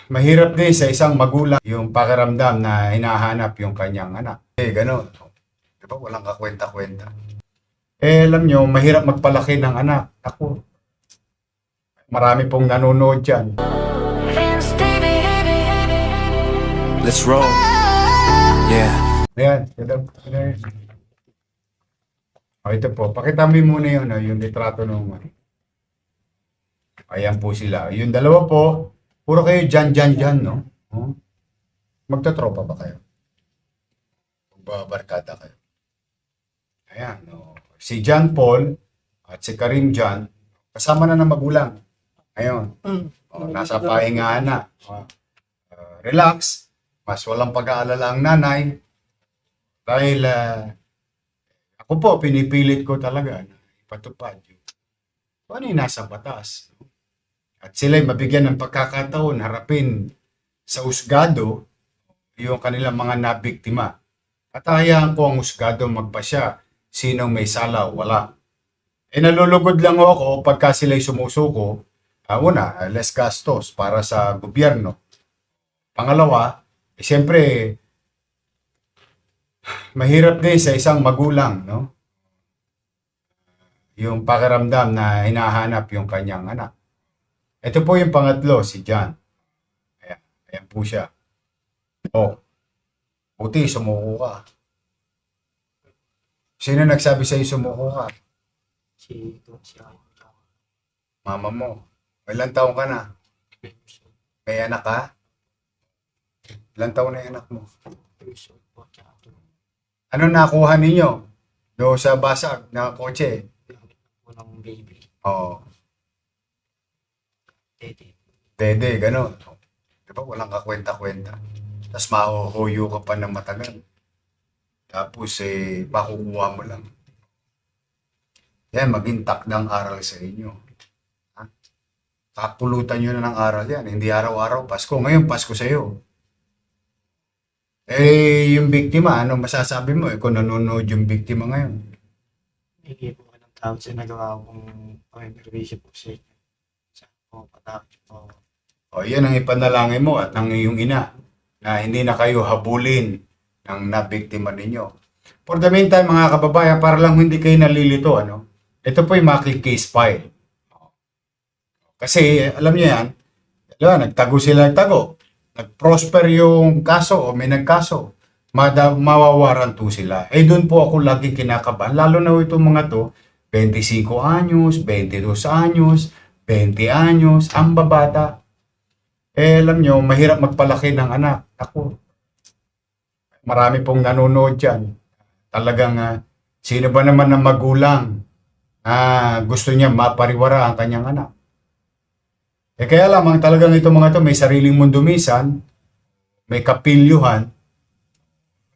Mahirap din sa isang magulang yung pakiramdam na hinahanap yung kanyang anak. Gano'n. Di ba? Walang kakwenta-kwenta. Alam nyo, mahirap magpalaki ng anak. Ako, marami pong nanonood dyan. Let's roll. Yeah. Ayan. Ito po. Pakita mo muna yung litrato ng ayan po sila. Yung dalawa po, puro kayo dyan, no? Magtotropa ba kayo? Magbabarkada kayo? Ayan, no? Si John Paul at si Karim John, kasama na ng magulang. Ayun. Nasa pahingahan na. Relax. Mas walang pag-aalala ang nanay. Dahil ako po, pinipilit ko talaga na ipatupad yung ano yung nasa batas. At sila'y mabigyan ng pagkakataon, harapin sa husgado yung kanilang mga nabiktima. At hayaan ko ang husgado magpasya sinong may sala o wala. Nalulugod lang ako pagka sila'y sumusuko. Una, less gastos para sa gobyerno. Pangalawa, siyempre, mahirap din sa isang magulang, no? Yung pakiramdam na hinahanap yung kanyang anak. Ito po yung pangatlo, si John. Ayan po siya. Buti, sumuko ka. Sino nagsabi sa'yo sumuko ka? Si Mama mo. Ilang taon ka na? May anak ka? Ilang taon na yung anak mo? Ano nakuha ninyo? Do sa basag na kotse? Unang baby. Oo. Dede. Gano'n. Diba walang kakwenta-kwenta. Tapos mahuhuyo ka pa ng matagal. Tapos makukuha mo lang. Yan, maging takdang aral sa inyo. Kapulutan nyo na ng aral yan. Hindi araw-araw Pasko. Ngayon, Pasko sa iyo. Yung biktima, ano masasabi mo? Kung nanonood yung biktima ngayon. Hindi po ng tawag sa nagawa kong pag-interview po sa inyo. Sa po, patapos po. Yan ang ipanalangin mo at ng iyong ina na hindi na kayo habulin ng nabiktima ninyo. For the meantime, mga kababayan, para lang hindi kayo nalilito, ito po yung case file. Kasi, alam niyo yan, nagtago sila, nag-prosper yung kaso o may nagkaso, mawawaranto sila. Doon po ako lagi kinakabahan, lalo na itong mga to, 25 anyos, 22 anyos, 20 anyos, ang babata. Alam nyo, mahirap magpalaki ng anak. Ako, marami pong nanonood dyan. Talagang, sino ba naman ng magulang gusto niya mapariwara ang kanyang anak? Kaya lamang talagang itong mga to may sariling mundumisan, may kapilyuhan,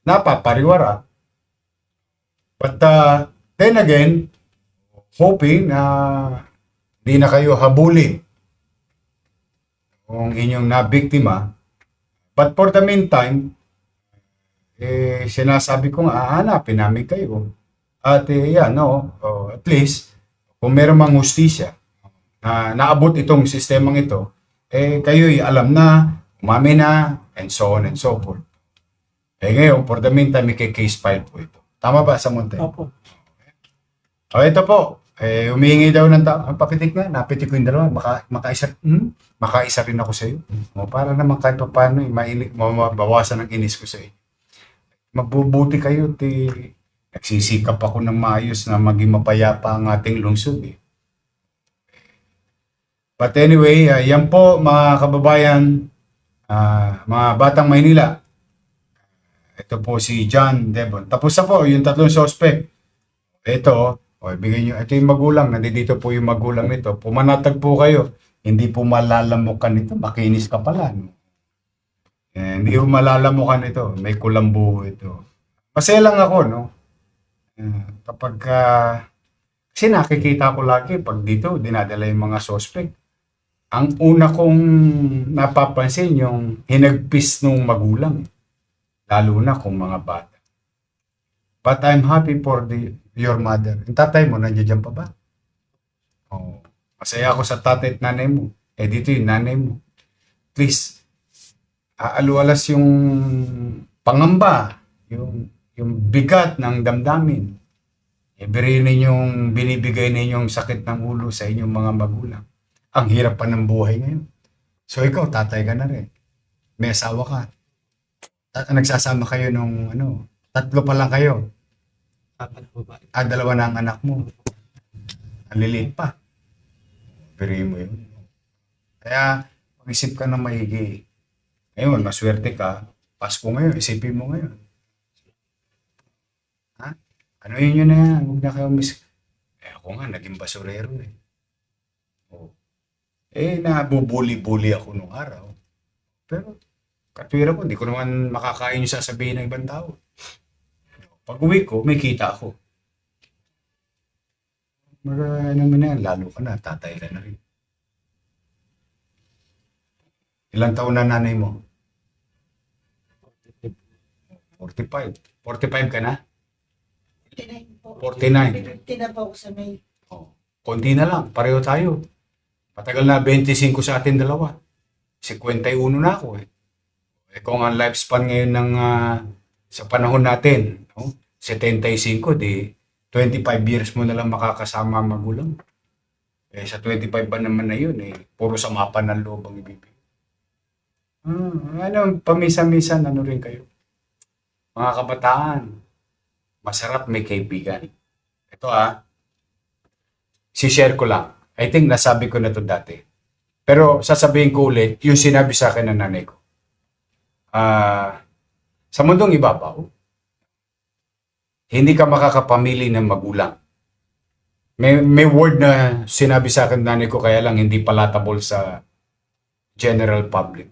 napapariwara. But then again, hoping na di na kayo habulin kung inyong nabiktima. But for the meantime, sinasabi ko nga, hanapin namin kayo. At at least, kung meron mang hustisya, na naabot itong sistemang ito, kayo'y alam na, umami na, and so on and so forth. Ngayon, for the meantime, may case file po ito. Tama ba, Samonte? Opo. Ito po, humihingi daw ng tao. Ang papitik nga, napitik ko yung dalawa, makaisa rin ako sa iyo. Para naman kahit pa paano, mabawasan ang inis ko sa iyo. Mabubuti kayo, nagsisikap ako ng maayos na maging mapayapa ang ating lungsod. But anyway, yan po mga kababayan, mga batang Maynila. Ito po si John Devon. Tapos na po yung tatlong suspect. Ito, bigyan nyo. Ito yung magulang. Nandito po yung magulang nito. Pumanatag po kayo. Hindi po malalamukan nito. Makinis ka pala. No? Hindi po malalamukan ito. May kulambo ito. Masaya lang ako, no? Kapag kasi nakikita ko lagi pag dito dinadala yung mga suspect. Ang una kong napapansin yung hinagpis ng magulang. Lalo na kung mga bata. But I'm happy for your mother. Yung tatay mo, nandiyan pa ba? Masaya ako sa tatay at nanay mo. Dito yung nanay mo. Please, aalualas yung pangamba, yung bigat ng damdamin. Ibigay ninyong binibigay ninyong sakit ng ulo sa inyong mga magulang. Ang hirap pa ng buhay ngayon. So ikaw, tatay ka na rin. May asawa ka. Nagsasama kayo nung tatlo pa lang kayo. Apat po ba? Dalawa na ang anak mo. Ang liliit pa. Ibigay mo yun. Kaya, mag-isip ka ng maigi. Ngayon, maswerte ka. Pasko ngayon, isipin mo ngayon. Ha? Ano yun na yan? Huwag na kayo ako nga, naging basurero eh. Oh. Nabubuli-buli ako nung araw. Pero, katwira ko, hindi ko naman makakain yung sasabihin ng ibang tao. Pag uwi ko, may kita ako. Lalo ka na, tatay ka na rin. Ilang taon na nanay mo? 45. 45 ka na? 49 po. 49. 50 na po ako sa May. Oh, konti na lang, pareho tayo. Matagal na 25 sa atin dalawa. 51 na ako eh. Kung ang lifespan ngayon ng sa panahon natin, 75, di 25 years mo na lang makakasama ang magulang. Sa 25 ba naman na yun puro samapan ng loob ang ibibigay. Pamisa-misan, rin kayo. Mga kabataan, masarap may kaibigan. Ito si-share ko lang. I think nasabi ko na to dati. Pero sasabihin ko ulit, yung sinabi sa akin ng nanay ko. Sa mundong ibabaw, hindi ka makakapamili ng magulang. May word na sinabi sa akin ng nanay ko, kaya lang hindi palatable sa general public.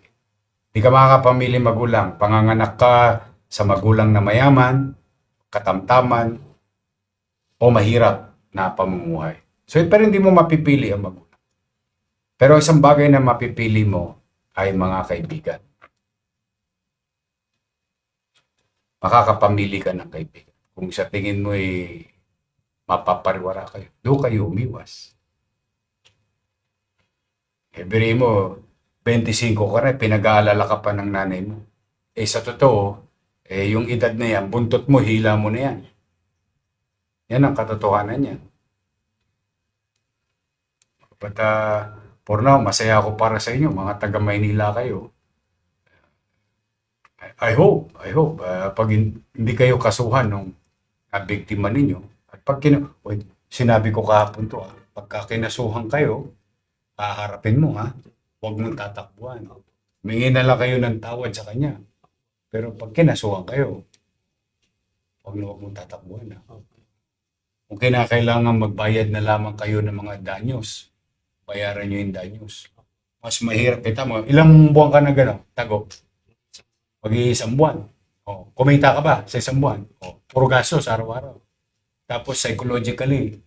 Hindi ka makakapamili magulang. Panganganak ka sa magulang na mayaman, katamtaman, o mahirap na pamumuhay. So, pero hindi mo mapipili ang magulang. Pero isang bagay na mapipili mo ay mga kaibigan. Makakapamili ka ng kaibigan. Kung sa tingin mo mapapariwara kayo, doon kayo umiwas. Biri mo, 25 ka na, pinag-aalala ka pa ng nanay mo. Sa totoo, yung edad na yan, buntot mo, hila mo na yan. Yan ang katotohanan niya. But for now, masaya ako para sa inyo, mga taga Maynila kayo. I hope, pag hindi kayo kasuhan nung biktima ninyo, at pag sinabi ko kahapon to, pagka kinasuhan kayo, haharapin mo huwag mong tatakbuhan. Humingi na lang kayo ng tawad sa kanya. Pero pag kinasuhan kayo, huwag mong tatakbuhan. Kung kinakailangan magbayad na lamang kayo ng mga danyos, bayaran nyo yung danyos. Mas mahirap. Kita mo, ilang buwan ka na gano'n? Tago. Mag-iisang buwan. Kumita ka ba sa isang buwan? Puro gastos araw-araw. Tapos psychologically,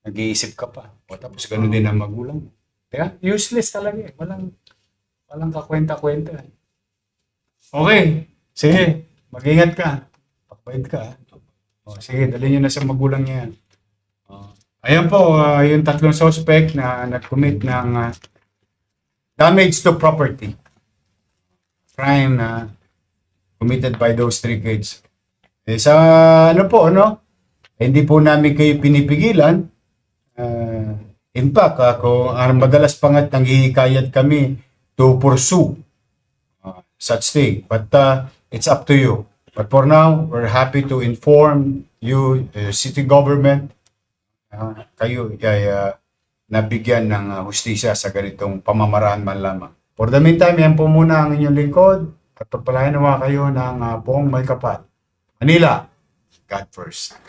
nag-iisip ka pa. Tapos gano'n din ang magulang mo. Kaya useless talaga Walang kakwenta-kwenta. Okay. Sige. Mag-ingat ka. Pakbait ka. Sige, dali nyo na sa magulang niya yan. Ayan po, yung tatlong suspect na nag-commit ng damage to property. Crime na committed by those 3 kids. Hindi po namin kayo pinipigilan. In fact, madalas pa nga't nanghihikayat kami to pursue such thing. But it's up to you. But for now, we're happy to inform you, city government, kayo ay nabigyan ng hustisya sa ganitong pamamaraan man lamang. For the meantime, yan po muna ang inyong lingkod at pagpalain nawa kayo ng buong may kapal. Manila, God first.